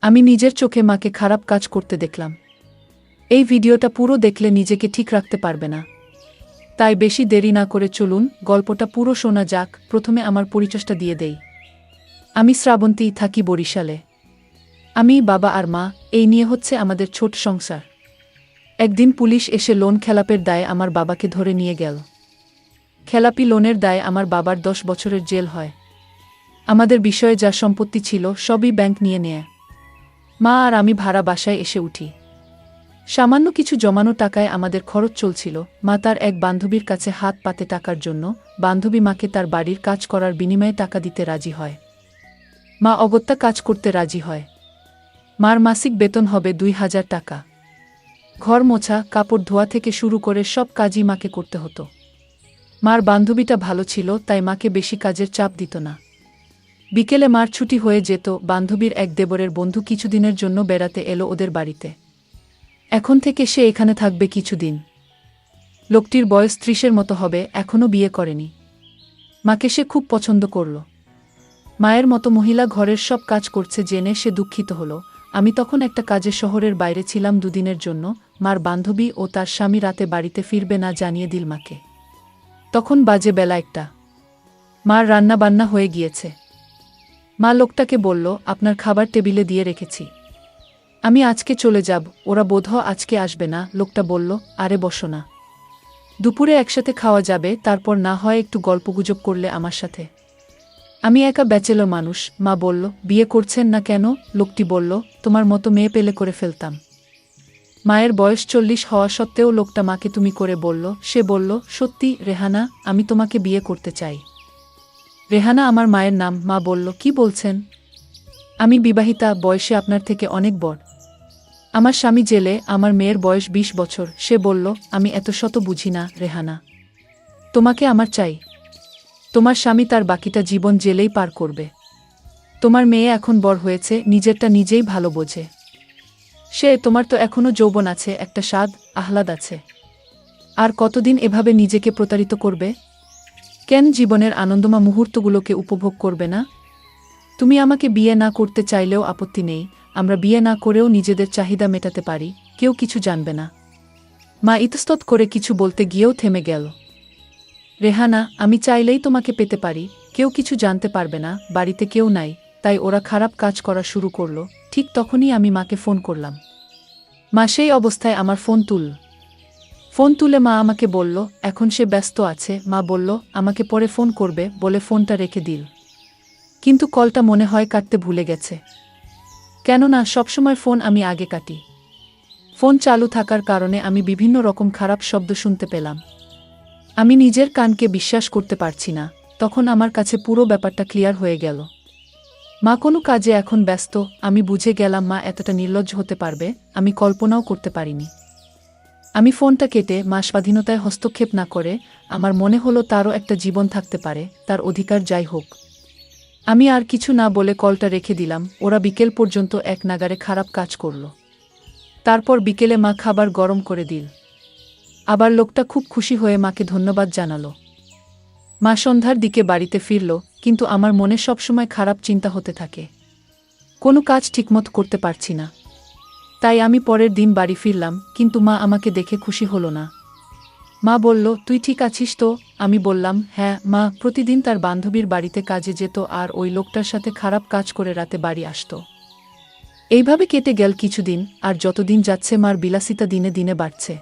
আমি নিজের চোখে মাকে খারাপ কাজ করতে দেখলাম। এই ভিডিওটা পুরো দেখলে নিজেকে ঠিক রাখতে পারবে না। তাই বেশি দেরি না করে চলুন গল্পটা পুরো শোনা যাক। প্রথমে আমার পরিচয়টা দিয়ে দেই। আমি শ্রাবন্তী, থাকি বরিশালে। আমি, বাবা আর মা, এই নিয়ে হচ্ছে আমাদের ছোট সংসার। একদিন পুলিশ এসে লোন খেলাপের দায়ে আমার বাবাকে ধরে নিয়ে গেল। খেলাপি লোনের দায়ে আমার বাবার 10 বছরের জেল হয়। আমাদের বিষয়ে যা সম্পত্তি ছিল সবই ব্যাংক নিয়ে নেয়। মা আর আমি ভাড়া বাসায় এসে উঠি। সামান্য কিছু জমানো টাকায় আমাদের খরচ চলছিল। মা তার এক বান্ধবীর কাছে হাত পাতে টাকার জন্য বান্ধবী মাকে তার বাড়ির কাজ করার বিনিময়ে টাকা দিতে রাজি হয়। মা অগত্যা কাজ করতে রাজি হয়। মার মাসিক বেতন হবে 2000 টাকা। ঘর মোছা, কাপড় ধোয়া থেকে শুরু করে সব কাজই মাকে করতে হতো। মার বান্ধবীটা ভালো ছিল, তাই মাকে বেশি কাজের চাপ দিত না। বিকেলে মার ছুটি হয়ে যেত। বান্ধবীর এক দেবরের বন্ধু কিছুদিনের জন্য বেড়াতে এলো ওদের বাড়িতে। এখন থেকে সে এখানে থাকবে কিছুদিন। লোকটির বয়স 30-এর মতো হবে, এখনও বিয়ে করেনি। মাকে সে খুব পছন্দ করল। মায়ের মতো মহিলা ঘরের সব কাজ করছে জেনে সে দুঃখিত হল। আমি তখন একটা কাজে শহরের বাইরে ছিলাম 2 দিনের জন্য। মার বান্ধবী ও তার স্বামী রাতে বাড়িতে ফিরবে না জানিয়ে দিল মাকে। তখন বাজে বেলা 1টা। মার রান্না বান্না হয়ে গিয়েছে। মা লোকটাকে বলল, আপনার খাবার টেবিলে দিয়ে রেখেছি, আমি আজকে চলে যাব, ওরা বোধহয় আজকে আসবে না। লোকটা বলল, আরে বসো না, দুপুরে একসাথে খাওয়া যাবে, তারপর না হয় একটু গল্পগুজব করলে আমার সাথে। আমি একা ব্যাচেলর মানুষ। মা বলল, বিয়ে করছেন না কেন? লোকটি বলল, তোমার মতো মেয়ে পেলে করে ফেলতাম। মায়ের বয়স 40 হওয়া সত্ত্বেও লোকটা মাকে তুমি করে বলল। সে বলল, সত্যি রেহানা, আমি তোমাকে বিয়ে করতে চাই। রেহানা আমার মায়ের নাম। মা বলল, কি বলছেন? আমি বিবাহিতা, বয়সে আপনার থেকে অনেক বড়। আমার স্বামী জেলে, আমার মেয়ের বয়স 20 বছর। সে বলল, আমি এত শত বুঝি না রেহানা, তোমাকে আমার চাই। তোমার স্বামী তার বাকিটা জীবন জেলেই পার করবে। তোমার মেয়ে এখন বড় হয়েছে, নিজেরটা নিজেই ভালো বোঝে। তোমার তো এখনো যৌবন আছে, একটা স্বাদ আহ্লাদ আছে। আর কতদিন এভাবে নিজেকে প্রতারিত করবে? কেন জীবনের আনন্দময় মুহূর্তগুলোকে উপভোগ করবে না? তুমি আমাকে বিয়ে না করতে চাইলেও আপত্তি নেই, আমরা বিয়ে না করেও নিজেদের চাহিদা মেটাতে পারি, কেউ কিছু জানবে না। মা ইতস্তত করে কিছু বলতে গিয়েও থেমে গেল। রেহানা, আমি চাইলেই তোমাকে পেতে পারি, কেউ কিছু জানতে পারবে না, বাড়িতে কেউ নাই, তাই ওরা খারাপ কাজ করা শুরু করলো। ঠিক তখনই আমি মাকে ফোন করলাম। মা সেই অবস্থায় আমার ফোন তুলে মা আমাকে বলল, এখন সে ব্যস্ত আছে। মা বলল, আমাকে পরে ফোন করবে বলে ফোনটা রেখে দিল। কিন্তু কলটা মনে হয় কাটতে ভুলে গেছে। কেননা সবসময় ফোন আমি আগে কাটি। ফোন চালু থাকার কারণে আমি বিভিন্ন রকম খারাপ শব্দ শুনতে পেলাম। আমি নিজের কানকে বিশ্বাস করতে পারছি না। তখন আমার কাছে পুরো ব্যাপারটা ক্লিয়ার হয়ে গেল। মা কোনো কাজে এখন ব্যস্ত। আমি বুঝে গেলাম মা এতটা নির্লজ্জ হতে পারবে, আমি কল্পনাও করতে পারিনি। আমি ফোনটা কেটে মা স্বাধীনতায় হস্তক্ষেপ না করে, আমার মনে হলো তারও একটা জীবন থাকতে পারে, তার অধিকার যাই হোক। আমি আর কিছু না বলে কলটা রেখে দিলাম। ওরা বিকেল পর্যন্ত এক নাগাড়ে খারাপ কাজ করল। তারপর বিকেলে মা খাবার গরম করে দিল। আবার লোকটা খুব খুশি হয়ে মাকে ধন্যবাদ জানালো। মা সন্ধ্যার দিকে বাড়িতে ফিরল, কিন্তু আমার মনে সবসময় খারাপ চিন্তা হতে থাকে। কোনো কাজ ঠিকমতো করতে পারছি না। তাই আমি পরের দিন বাড়ি ফিরলাম, কিন্তু মা আমাকে দেখে খুশি হলো না। মা বলল, তুই ঠিক আছিস তো? আমি বললাম, হ্যাঁ মা। প্রতিদিন তার বান্ধবীর বাড়িতে কাজে যেত আর ওই লোকটার সাথে খারাপ কাজ করে রাতে বাড়ি আসত। এইভাবে কেটে গেল কিছুদিন, আর যতদিন যাচ্ছে মার বিলাসিতা দিনে দিনে বাড়ছে।